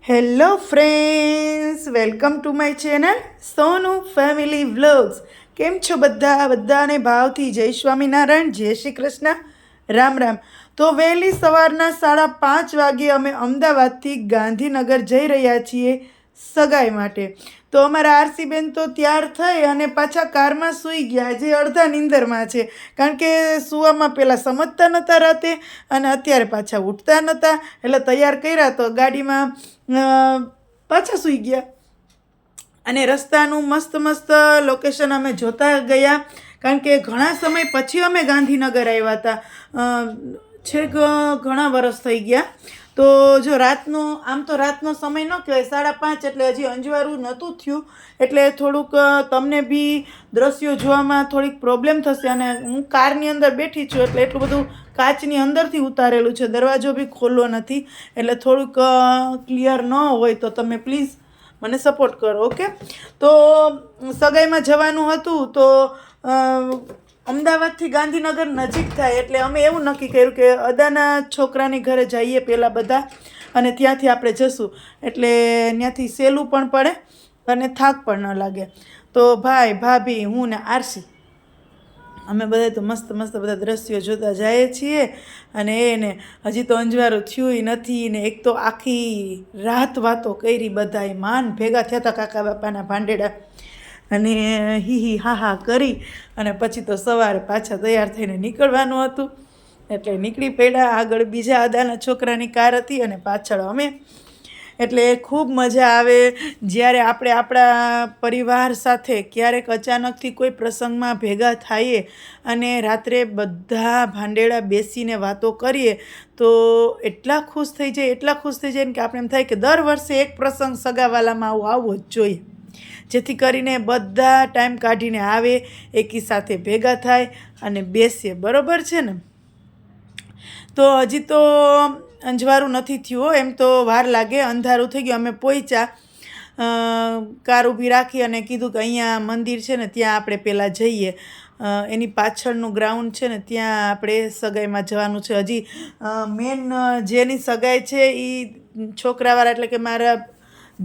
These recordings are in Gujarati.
Hello friends, welcome to my channel Sonu family vlogs. કેમ છો બધાને ભાવથી જય સ્વામિનારાયણ, જય શ્રી કૃષ્ણ, રામ રામ. તો વહેલી સવારના 5:30 વાગે અમે અમદાવાદથી ગાંધીનગર જઈ રહ્યા છીએ સગાઈ માટે. તો અમારા આરસી બેન તો તૈયાર થઈ અને પાછા કારમાં સૂઈ ગયા, જે અડધા નીંદરમાં છે, કારણ કે સૂવામાં પહેલાં સમજતા નહોતા રાતે અને અત્યારે પાછા ઉઠતા નહોતા, એટલે તૈયાર કર્યા તો ગાડીમાં પાછા સૂઈ ગયા. અને રસ્તાનું મસ્ત મસ્ત લોકેશન અમે જોતા ગયા, કારણ કે ઘણા સમય પછી અમે ગાંધીનગર આવ્યા હતા, છેક ઘણા વર્ષ થઈ ગયા. તો જો રાતનો, આમ તો રાતનો સમય ન કહેવાય, 5:30, એટલે હજી અંજવાળું નહોતું થયું, એટલે થોડુંક તમને બી દ્રશ્યો જોવામાં થોડીક પ્રોબ્લેમ થશે. અને હું કારની અંદર બેઠી છું, એટલે એટલું બધું કાચની અંદરથી ઉતારેલું છે, દરવાજો બી ખોલવો નથી, એટલે થોડુંક ક્લિયર ન હોય તો તમે પ્લીઝ મને સપોર્ટ કરો, ઓકે. તો સગાઈમાં જવાનું હતું, તો અમદાવાદથી ગાંધીનગર નજીક થાય, એટલે અમે એવું નક્કી કર્યું કે અદાના છોકરાની ઘરે જઈએ પહેલાં બધા, અને ત્યાંથી આપણે જશું, એટલે ત્યાંથી સહેલું પણ પડે અને થાક પણ ન લાગે. તો ભાઈ, ભાભી, હું ને આરસી, અમે બધા તો મસ્ત મસ્ત બધા દ્રશ્યો જોતા જઈએ છીએ. અને એને હજી તો અંજવાળું થયું નથી ને, એક તો આખી રાત વાતો કરી, બધાએ માન ભેગા થયા હતા કાકા બાપાના ભાંડેડા, અને હી હા હા કરી, અને પછી તો સવારે પાછા તૈયાર થઈને નીકળવાનું હતું, એટલે નીકળી પડ્યા. આગળ બીજા અદાના છોકરાની કાર હતી અને પાછળ અમે. એટલે ખૂબ મજા આવે જ્યારે આપણે આપણા પરિવાર સાથે ક્યારેક અચાનકથી કોઈ પ્રસંગમાં ભેગા થઈએ અને રાત્રે બધા ભાંડેડા બેસીને વાતો કરીએ, તો એટલા ખુશ થઈ જાય કે આપણે એમ થાય કે દર વર્ષે એક પ્રસંગ સગાવાલામાં આવવો જ જોઈએ, જેથી કરીને બધા ટાઈમ કાઢીને આવે, એકી સાથે ભેગા થાય અને બેસીએ. બરાબર છે ને? તો હજી તો અંજવાળું નથી થયું, એમ તો વાર લાગે, અંધારું થઈ ગયું. અમે પહોંચ્યા, કાર ઊભી રાખી અને કીધું કે અહીંયા મંદિર છે ને, ત્યાં આપણે પહેલાં જઈએ, એની પાછળનું ગ્રાઉન્ડ છે ને, ત્યાં આપણે સગાઈમાં જવાનું છે. હજી મેન જેની સગાઈ છે એ છોકરાવાળા, એટલે કે મારા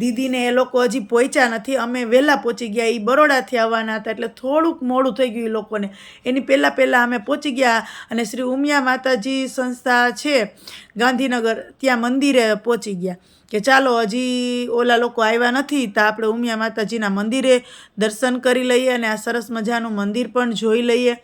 દીદીને એ લોકો હજી પહોંચ્યા નથી. અમે વહેલા પહોંચી ગયા, એ બરોડાથી આવવાના હતા, એટલે થોડુંક મોડું થઈ ગયું એ લોકોને. એની પહેલાં અમે પહોંચી ગયા અને શ્રી ઉમિયા માતાજી સંસ્થા છે ગાંધીનગર, ત્યાં મંદિરે પહોંચી ગયા કે ચાલો હજી ઓલા લોકો આવ્યા નથી, તો આપણે ઉમિયા માતાજીના મંદિરે દર્શન કરી લઈએ અને આ સરસ મજાનું મંદિર પણ જોઈ લઈએ.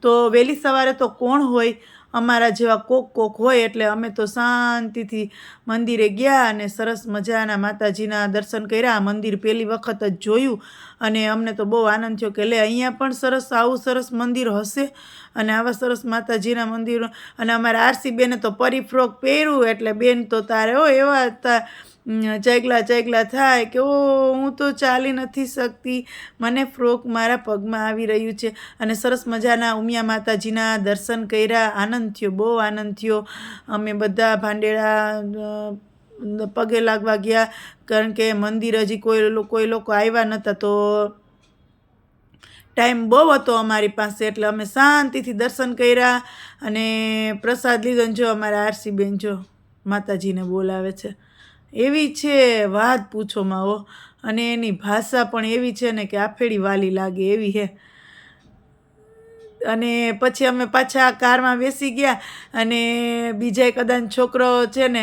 તો વહેલી સવારે તો કોણ હોય, અમારા જેવા કોક હોય, એટલે અમે તો શાંતિથી મંદિરે ગયા અને સરસ મજાના માતાજીના દર્શન કર્યા. આ મંદિર પહેલી વખત જ જોયું અને અમને તો બહુ આનંદ થયો કે અહીંયા પણ આવું સરસ મંદિર હશે અને આવા સરસ માતાજીના મંદિરો. અને અમારા આરસી બેને તો પરિફ્રોક પહેર્યું, એટલે બેન તો તારે એવા ચગલા થાય કે હું તો ચાલી નથી શકતી, મને ફ્રોક મારા પગમાં આવી રહ્યું છે. અને સરસ મજાના ઉમિયા માતાજીના દર્શન કર્યા, આનંદ થયો, બહુ આનંદ થયો. અમે બધા ભાંડેડા પગે લાગવા ગયા, કારણ કે મંદિર હજી કોઈ લોકો આવ્યા નહોતા, તો ટાઈમ બહુ હતો અમારી પાસે, એટલે અમે શાંતિથી દર્શન કર્યા અને પ્રસાદ લીધો. જો અમારા આરસી બેન જો માતાજીને બોલાવે છે, એવી છે વાત પૂછો માં હો. અને એની ભાષા પણ એવી છે ને કે આફેડી વાલી લાગે એવી હે. અને પછી અમે પાછા કારમાં બેસી ગયા અને બીજા એક અદાન છોકરો છે ને,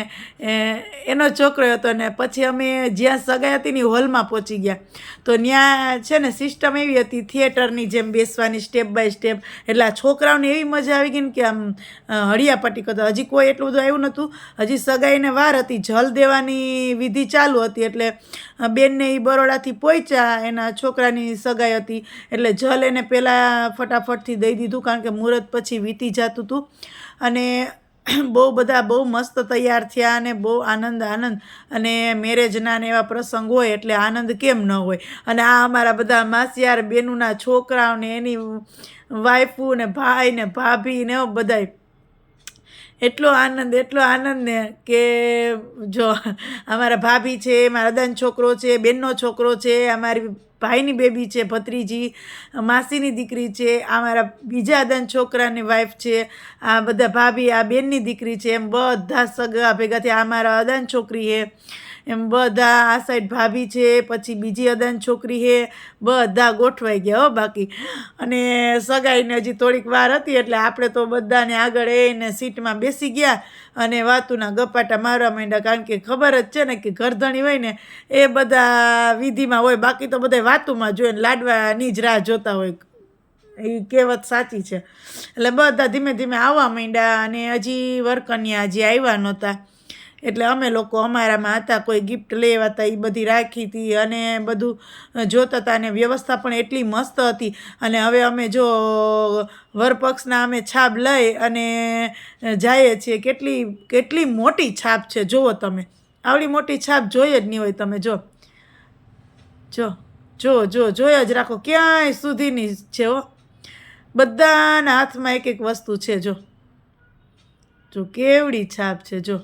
એનો છોકરો હતો, ને પછી અમે જ્યાં સગાઈ હતી ને હોલમાં પહોંચી ગયા. તો ત્યાં છે ને સિસ્ટમ એવી હતી, થિયેટરની જેમ બેસવાની, સ્ટેપ બાય સ્ટેપ. એટલે આ છોકરાઓને એવી મજા આવી ગઈ ને કે આમ હળિયાપટ્ટી કરતા. હજી કોઈ એટલું બધું આવ્યું નહોતું, હજી સગાઈને વાર હતી, જલ દેવાની વિધિ ચાલુ હતી. એટલે બેનને એ બરોડાથી પહોંચ્યા, એના છોકરાની સગાઈ હતી, એટલે જલ એને પહેલાં ફટાફટથી દઈ દીધું, કારણ કે મુહૂર્ત પછી વીતી જતું હતું. અને બહુ મસ્ત તૈયાર થયા અને બહુ આનંદ. અને મેરેજના ને એવા પ્રસંગ હોય એટલે આનંદ કેમ ન હોય. અને આ અમારા બધા માસિયાર બેનુના છોકરાઓને એની વાઈફુ ને ભાઈ ને ભાભી ને બધાય, એટલો આનંદ ને કે જો અમારા ભાભી છે, મારા અદાન છોકરો છે, બેનનો છોકરો છે, અમારી ભાઈની બેબી છે, ભત્રીજી, માસીની દીકરી છે, આ મારા બીજા અદાન છોકરાની વાઈફ છે, આ બધા ભાભી, આ બેનની દીકરી છે, એમ બધા સગા ભેગા થયા. આ મારા અદાન છોકરી છે, એમ બધા આ સાઈડ ભાભી છે, પછી બીજી અદાન છોકરી છે, બધા ગોઠવાઈ ગયા હો બાકી. અને સગાઈને હજી થોડીક વાર હતી એટલે આપણે તો બધાને આગળ એને સીટમાં બેસી ગયા અને વાતુના ગપાટા મારવા માંડ્યા. કારણ કે ખબર જ છે ને કે ઘરધણી હોય ને એ બધા વિધિમાં હોય, બાકી તો બધા વાતુમાં જોઈએ ને લાડવાની જ રાહ જોતા હોય. એ કહેવત સાચી છે. એટલે બધા ધીમે ધીમે આવવા માંડ્યા અને હજી વરકન્યા હજી આવ્યા નહોતા. એટલે અમે લોકો અમારામાં હતા, કોઈ ગિફ્ટ લેવા હતા, એ બધી રાખી હતી અને બધું જોતા હતા. અને વ્યવસ્થા પણ એટલી મસ્ત હતી. અને હવે અમે જો વરપક્ષના અમે છાપ લઈ અને જઈએ છીએ. કેટલી મોટી છાપ છે જુઓ તમે, આવડી મોટી છાપ જોઈએ જ નહીં હોય તમે. જોયો જ રાખો, ક્યાંય સુધીની છે હો. બધાના હાથમાં એક એક વસ્તુ છે. જો કેવડી છાપ છે, જો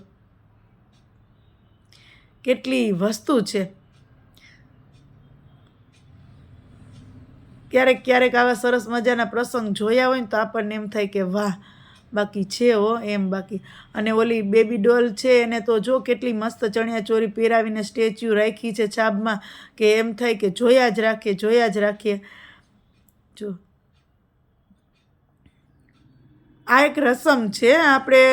કેટલી વસ્તુ છે. ક્યારેક આવા સરસ મજાના પ્રસંગ જોયા હોય ને તો આપણને એમ થાય કે વાહ, બાકી છે હો એમ બાકી. અને ઓલી બેબી ડોલ છે એને તો જો કેટલી મસ્ત ચણિયાચોળી પહેરાવીને સ્ટેચ્યુ રાખી છે છાબમાં, કે એમ થાય કે જોયા જ રાખીએ. જો આ એક રસમ છે, આપણે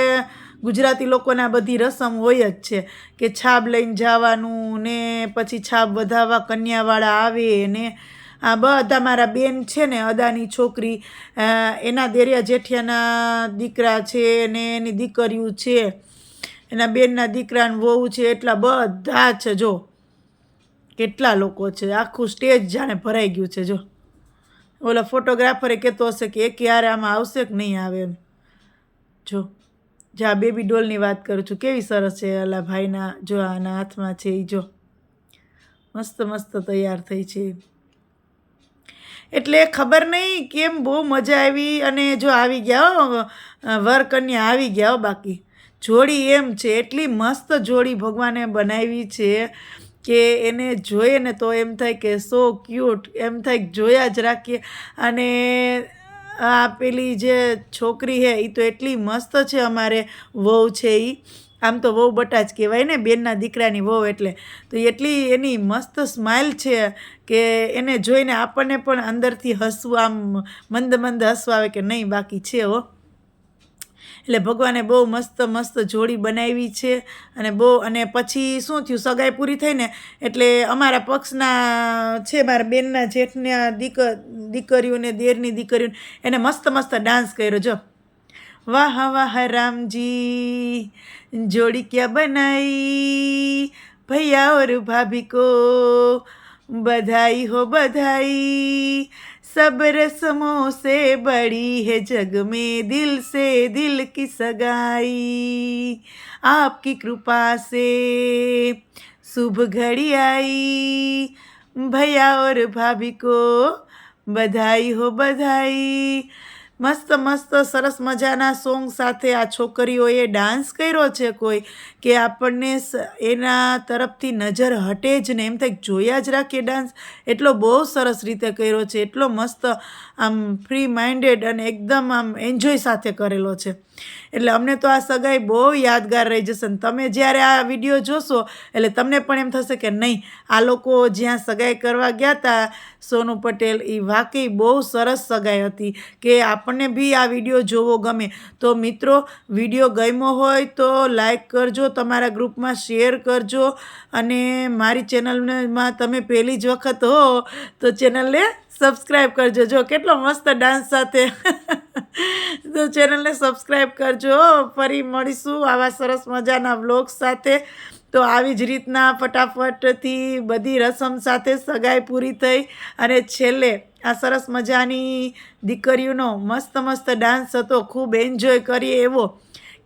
ગુજરાતી લોકોને આ બધી રસમ હોય જ છે કે છાબ લઈને જવાનું ને પછી છાબ વધાવવા કન્યાવાળા આવે ને આ બધા. મારા બેન છે ને અદાની છોકરી, એના દેરિયા જેઠિયાના દીકરા છે ને એની દીકરીઓ છે, એના બેનના દીકરાને વહુ છે, એટલા બધા છે. જો કેટલા લોકો છે, આખું સ્ટેજ જાણે ભરાઈ ગયું છે. જો ઓલા ફોટોગ્રાફરે કહેતો હશે કે એક યારે આમાં આવશે કે નહીં આવે એમ. જો આ બેબી ડોલની વાત કરું છું, કેવી સરસ છે. ઓલા ભાઈના જો આના હાથમાં છે એ જો મસ્ત તૈયાર થઈ છે. એટલે ખબર નહીં કેમ બહુ મજા આવી. અને જો આવી ગયા વર કન્યા આવી ગયા. બાકી જોડી એમ છે, એટલી મસ્ત જોડી ભગવાને બનાવી છે કે એને જોઈએ ને તો એમ થાય કે સો ક્યુટ, એમ થાય કે જોયા જ રાખીએ. અને આ પેલી જે છોકરી છે એ તો એટલી મસ્ત છે. અમારે વહુ છે એ, આમ તો વહુ બટા જ કહેવાય ને, બેનના દીકરાની વહુ એટલે. તો એટલી એની મસ્ત સ્માઇલ છે કે એને જોઈને આપણને પણ અંદરથી હસવું, આમ મંદ હસવું આવે કે નહીં બાકી છે હો. એટલે ભગવાને બહુ મસ્ત જોડી બનાવી છે. અને પછી શું થયું, સગાઈ પૂરી થઈ ને એટલે અમારા પક્ષના છે, મારા બેનના જેઠના દીકરીઓને, દેરની દીકરીઓને, એને મસ્ત ડાન્સ કર્યો. જો વાહ રામજી जोड़ी क्या बनाई, भैया और भाभी को बधाई हो बधाई, सब रस्मों से बड़ी है जग में दिल से दिल की सगाई, आपकी कृपा से शुभ घड़ी आई, भैया और भाभी को बधाई हो बधाई. મસ્ત સરસ મજાના સોંગ સાથે આ છોકરીઓએ ડાન્સ કર્યો છે. કોઈ કે આપણને એના તરફથી નજર હટે જ ને, એમ થાય જોયા જ રાખીએ. ડાન્સ એટલો બહુ સરસ રીતે કર્યો છે, એટલો મસ્ત આમ ફ્રી માઇન્ડેડ અને એકદમ આમ એન્જોય સાથે કરેલો છે. એટલે અમને તો આ સગાઈ બહુ યાદગાર રહી જશે. ને તમે જ્યારે આ વિડીયો જોશો એટલે તમને પણ એમ થશે કે નહીં, આ લોકો જ્યાં સગાઈ કરવા ગયા હતા સોનુ પટેલ, એ વાકઈ બહુ સરસ સગાઈ હતી. કે આપણને બી આ વિડીયો જોવો ગમે તો મિત્રો, વિડીયો ગમ્યો હોય તો લાઈક કરજો, તમારા ગ્રુપમાં શેર કરજો. અને મારી ચેનલમાં તમે પહેલી જ વખત હો તો ચેનલને સબસ્ક્રાઈબ કરજો. જો કેટલો મસ્ત ડાન્સ સાથે તો ચેનલને સબસ્ક્રાઈબ કરજો. ફરી મળીશું આવા સરસ મજાના વ્લોગ સાથે. તો આવી જ રીતના ફટાફટથી બધી રસમ સાથે સગાઈ પૂરી થઈ અને છેલ્લે આ સરસ મજાની દીકરીઓનો મસ્ત ડાન્સ હતો. ખૂબ એન્જોય કરીએ એવો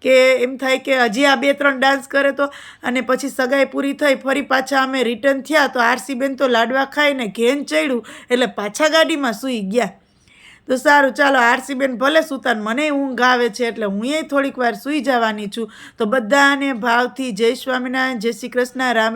કે એમ થાય કે હજી આ 2-3 ડાન્સ કરે તો. અને પછી સગાઈ પૂરી થઈ, ફરી પાછા અમે રિટર્ન થયા તો આરસીબેન તો લાડવા ખાઈને ઘેન ચડ્યું એટલે પાછા ગાડીમાં સૂઈ ગયા. તો સારું, ચાલો આરસીબેન ભલે સૂતા, મને ઊંઘ આવે છે એટલે હું થોડીક વાર સૂઈ જવાની છું. તો બધાને ભાવથી જય સ્વામિનારાયણ, જય શ્રી કૃષ્ણ, રામ.